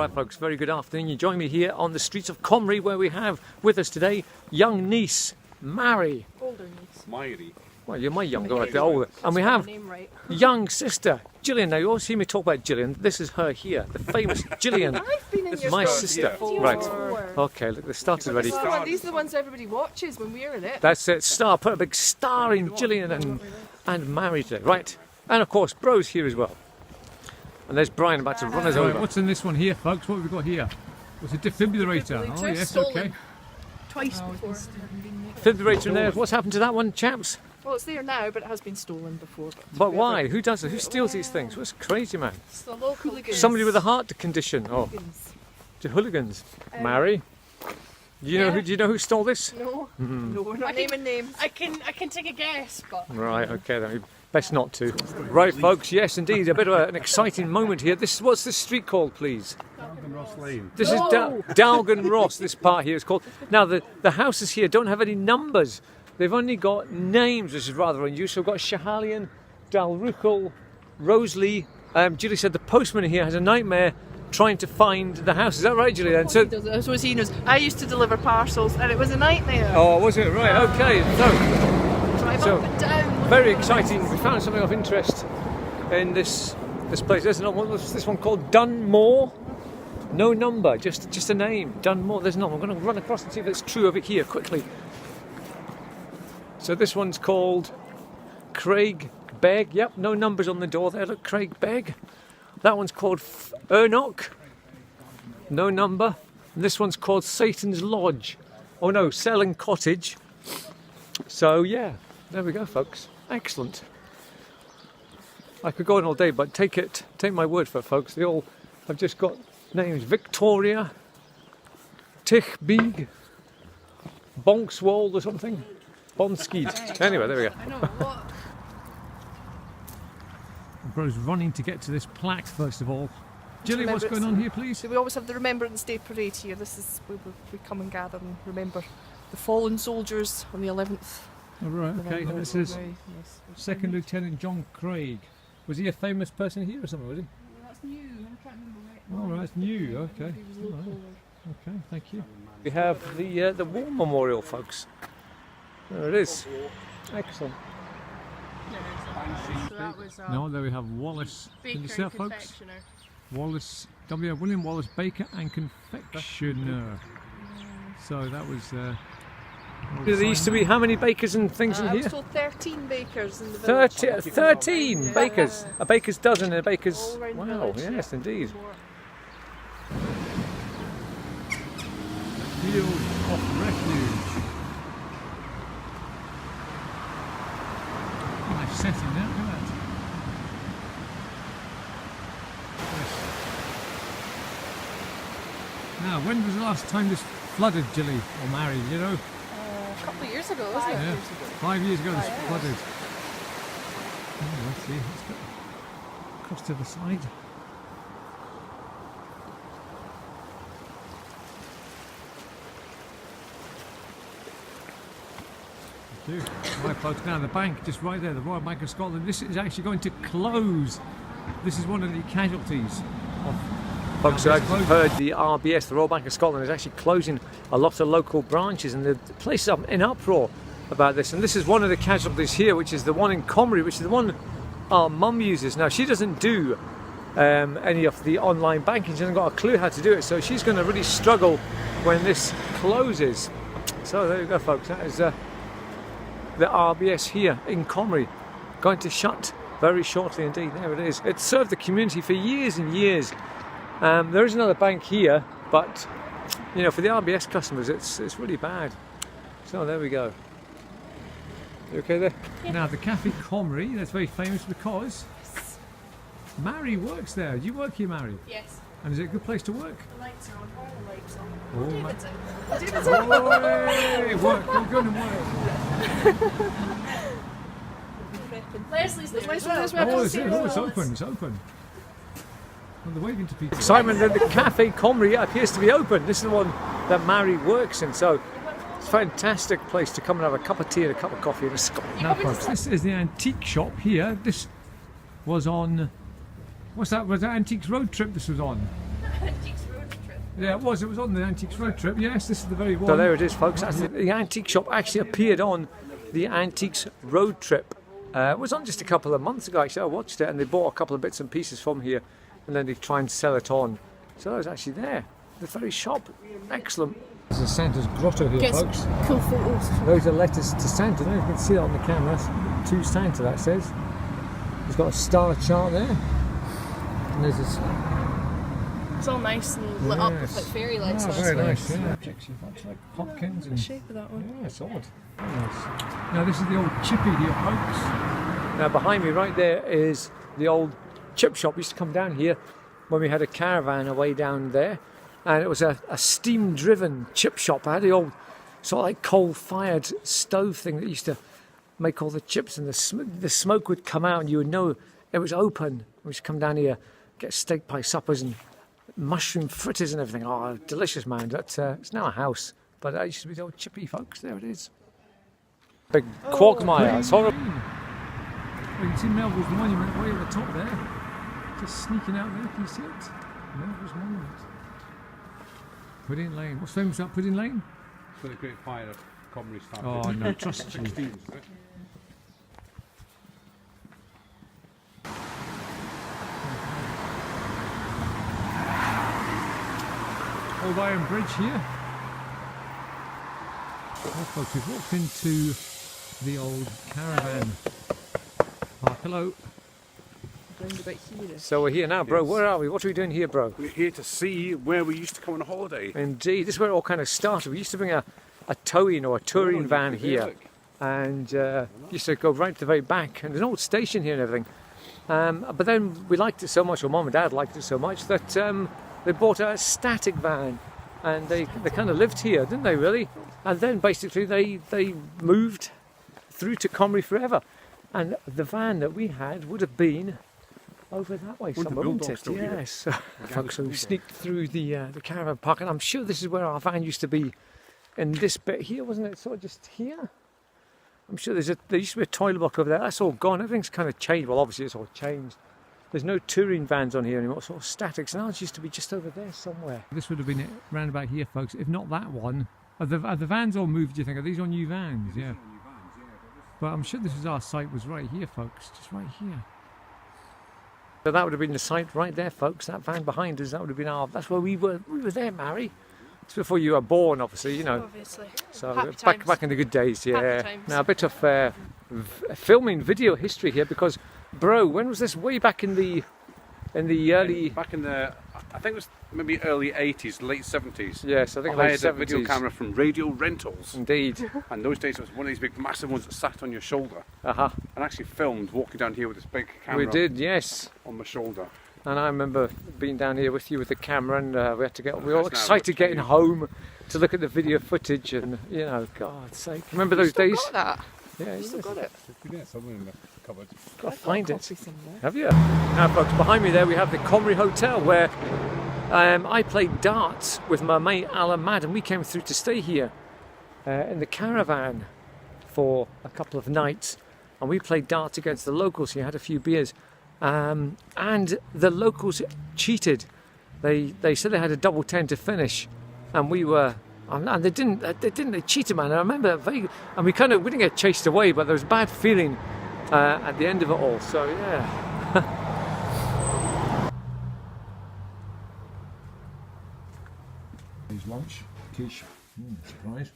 Alright folks, very good afternoon. You join me here on the streets of Comrie, where we have with us today young niece, Mary. Older niece. Myri. Well, you're my younger, right? The older. And we have young sister, Gillian. Now you always hear me talk about Gillian. This is her here, the famous Gillian. I've been in your My store sister. before. Right. Okay, look, they started already. These are the ones everybody watches when we're in it. That's it, star. Put a big star in Gillian and Mary today. Right. And of course, Bro's here as well. And there's Brian about to run us over. Right, what's in this one here, folks? What have we got here? What's a defibrillator? Oh, yes, stolen. okay. Twice before. Defibrillator in there. What's happened to that one, chaps? Well, it's there now, but it has been stolen before. But why? Who does it? Who steals these things? What's crazy, man? It's the local hooligans. Somebody with a heart condition. Oh, the hooligans. Mary? Do you know who stole this? No, no, we're not naming names. I can take a guess, but Right, okay, then best not to. Right, folks, yes, indeed, a bit of an exciting moment here. What's this street called, please? Ross Lane. This is Dalgan Ross, this part here is called. Now, the houses here don't have any numbers. They've only got names, which is rather unusual. We've got Schahalian, Dalruchel, Rosalie. Julie said the postman here has a nightmare trying to find the house. Is that right, Julie? Then? So as he knows, I used to deliver parcels and it was a nightmare. Oh, was it? Right, okay. Drive up and down. Very exciting. We found something of interest in this place. There's another one. What's this one called? Dunmore? No number, just a name. Dunmore. There's not. I'm going to run across and see if it's true over here quickly. So this one's called Craig Begg. Yep, no numbers on the door there. Look, Craig Begg. That one's called Ernock. No number. And this one's called Satan's Lodge. Oh no, Selling Cottage. So yeah, there we go, folks. Excellent. I could go on all day, but take my word for it, folks. They all have just got names: Victoria, Tichbeeg, Bonkswold or something. Bonskid. Anyway, there we go. I know what. Bro's running to get to this plaque first of all. Gilly, what's going on here, please? So we always have the Remembrance Day parade here. This is where we come and gather and remember the fallen soldiers on the 11th. Oh, right, okay. November. This is Yes. Second Lieutenant John Craig. Was he a famous person here or something, was he? That's new. I'm trying to remember Oh, right, it's new. Okay. He was a All little right. Okay, thank you. We have the War Memorial, folks. There it is. Excellent. so that was No, there we have Wallace. Can you see that, folks? Wallace, William Wallace Baker and Confectioner. So that was. There used to be how many bakers and things in I was here? told 13 bakers in the village. 13 bakers. A baker's dozen and a baker's. All around the Wow, village, yes, indeed. Field of Refuge. Nice setting there, look at that. Yes. Now, when was the last time this flooded, Gilly, or Mary, you know? A couple of years ago, wasn't it? Yeah. 5 years ago this flooded. Oh, let's see, let's go across to the side. Right, folks, now the bank just right there, the Royal Bank of Scotland, this is actually going to close. This is one of the casualties of Folks, I've heard the RBS, the Royal Bank of Scotland, is actually closing a lot of local branches, and the place is in uproar about this. And this is one of the casualties here, which is the one in Comrie, which is the one our mum uses. Now, she doesn't do any of the online banking. She hasn't got a clue how to do it, so she's going to really struggle when this closes. So there you go, folks. That is the RBS here in Comrie, going to shut very shortly indeed. There it is. It served the community for years and years. There is another bank here, but you know, for the RBS customers, it's really bad. So there we go. You okay there? Yeah. Now the Cafe Comrie, that's very famous because Mary works there. Do you work here, Mary? Yes. And is it a good place to work? The lights are on. Why are the lights on? Oh, David's out. David's out. Hey, work, go good and work. Leslie's there. Leslie's as there. well. Oh, it's open, it's open. Well, they're waving to people. Excitement that the Cafe Comrie appears to be open. This is the one that Mary works in, so it's a fantastic place to come and have a cup of tea and a cup of coffee and a scone. Now, folks, this is the antique shop here. This was on. What's that? Was that Antiques Road trip this was on? Antiques Road Yeah, it was. It was on the Antiques Road trip. Yes, this is the very one. So there it is, folks. That's the antique shop actually appeared on the Antiques Road trip. It was on just a couple of months ago, actually. I watched it and they bought a couple of bits and pieces from here and then they try and sell it on. So that was actually there. The very shop. Excellent. This is Santa's grotto here, Get some folks. cool photos. Those are letters to Santa. I don't know if you can see it on the camera. That's to Santa, that says. He's got a star chart there. And there's this. It's all nice and lit up with like fairy lights. Oh, and very nice. stuff. Yeah. Objects, like Hopkins and. The shape of that one. Yeah, it's odd. Very nice. Now this is the old chippy here, folks. Now behind me, right there, is the old chip shop. We used to come down here when we had a caravan away down there, and it was a steam-driven chip shop. I had the old sort of like coal-fired stove thing that used to make all the chips, and the smoke would come out, and you would know it was open. We used to come down here, get steak pie suppers and mushroom fritters and everything. Oh, delicious, man. But it's now a house, but that used to be the old chippy, folks. There it is. Big quagmire. It's horrible. Well, you can see Melville's Monument way at the top there. Just sneaking out there. Can you see it? Melville's Monument. Pudding Lane. What's famous about Pudding Lane? For the Great Fire of Comrie started. Oh no, trust you. 16, is it? Old Iron Bridge here. Well, folks, we've walked into the old caravan park. Hello. Round about here. So we're here now, bro. Yes. Where are we? What are we doing here, bro? We're here to see where we used to come on a holiday. Indeed, this is where it all kind of started. We used to bring a towing or a touring van here, and used to go right to the very back. And there's an old station here and everything. But then we liked it so much, or Mum and Dad liked it so much, that they bought a static van, and they kind of lived here, didn't they? Really? And then basically they moved through to Comrie forever. And the van that we had would have been over that way Wouldn't the somewhere, wouldn't Bulldog it? still be there? Yes. Folks, so we sneaked through the caravan park, and I'm sure this is where our van used to be, in this bit here, wasn't it? Sort of just here. I'm sure there used to be a toilet block over there. That's all gone. Everything's kind of changed. Well, obviously it's all changed. There's no touring vans on here anymore. Sort of statics. And ours used to be just over there somewhere. This would have been it round about here, folks. If not that one. Are the vans all moved, do you think? Are these all new vans? Yeah. But I'm sure this was our site was right here, folks. Just right here. So that would have been the site right there, folks. That van behind us, that would have been our... That's where we were there, Mary. It's before you were born, obviously, you know. Obviously. So Happy back in the good days, yeah. Happy times. Now a bit of filming video history here, because, bro, when was this? Way back in the early... Back in the, I think it was maybe early 80s, late 70s. Yes, I think I late had 70s. a video camera from Radio Rentals. Indeed. And those days it was one of these big massive ones that sat on your shoulder. Uh-huh. And actually filmed walking down here with this big camera We did, yes. on my shoulder. And I remember being down here with you with the camera, and we were all That's now excited what's getting changed. home to look at the video footage, and you know, God's sake, remember those days? Got that. Yeah, You still got it. Yeah, somewhere in the cupboard. Got to I've got find a it. copy somewhere. Have you? Now, folks, behind me there we have the Comrie Hotel, where I played darts with my mate Alan Madden. We came through to stay here in the caravan for a couple of nights, and we played darts against the locals here, had a few beers, and the locals cheated. They said they had a double 10 to finish, and we were... And they didn't. They cheated, man. I remember vaguely, and we didn't get chased away, but there was a bad feeling at the end of it all. So yeah. Lunch, quiche, surprise.